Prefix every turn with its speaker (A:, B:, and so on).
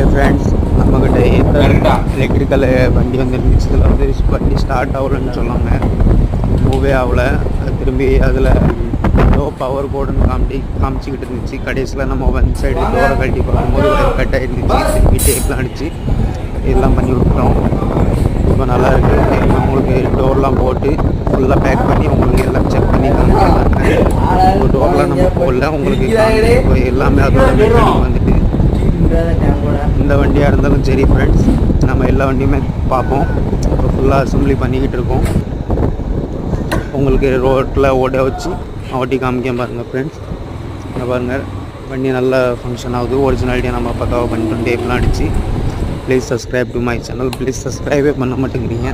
A: Hi friends, நம்மக்கிட்ட electrical வண்டி வந்து இருந்துச்சு. இதில் வந்து வண்டி ஸ்டார்ட் ஆகலன்னு சொன்னாங்க, மூவே ஆகலை. திரும்பி அதில் லோ பவர் போர்டுன்னு காமிச்சிக்கிட்டு இருந்துச்சு. கடைசியில் நம்ம ஒன் சைடு டோரை கட்டி பார்க்கும்போது ஒயர் கட் ஆகிருந்துச்சு. திரும்பி டேப்லாம் அடித்து இதெல்லாம் பண்ணி விட்டோம். இப்போ நல்லா இருக்குது. உங்களுக்கு டோர்லாம் போட்டு ஃபுல்லாக பேக் பண்ணி உங்களுக்கு எல்லாம் செக் பண்ணி காமிக்கிறாங்க. உங்கள் டோர்லாம் நம்ம போடல, உங்களுக்கு எல்லாமே அதோட மெக்கானிக் வந்துட்டு. இந்த வண்டியாக இருந்தாலும் சரி ஃப்ரெண்ட்ஸ், நம்ம எல்லா வண்டியுமே பார்ப்போம். இப்போ ஃபுல்லாக அசம்பிளி பண்ணிக்கிட்டு இருக்கோம். உங்களுக்கு ரோட்டில் ஓட வச்சு ஓட்டி காமிக்க பாருங்கள் ஃப்ரெண்ட்ஸ். இங்கே பாருங்கள், வண்டி நல்லா ஃபங்க்ஷன் ஆகுது. ஒரிஜினாலிட்டியாக நம்ம பக்காவாக பண்ணிட்டோம். டேப்லாம் அடித்து. Please subscribe to my channel. Please சப்ஸ்கிரைபே பண்ண மாட்டேங்கிறீங்க.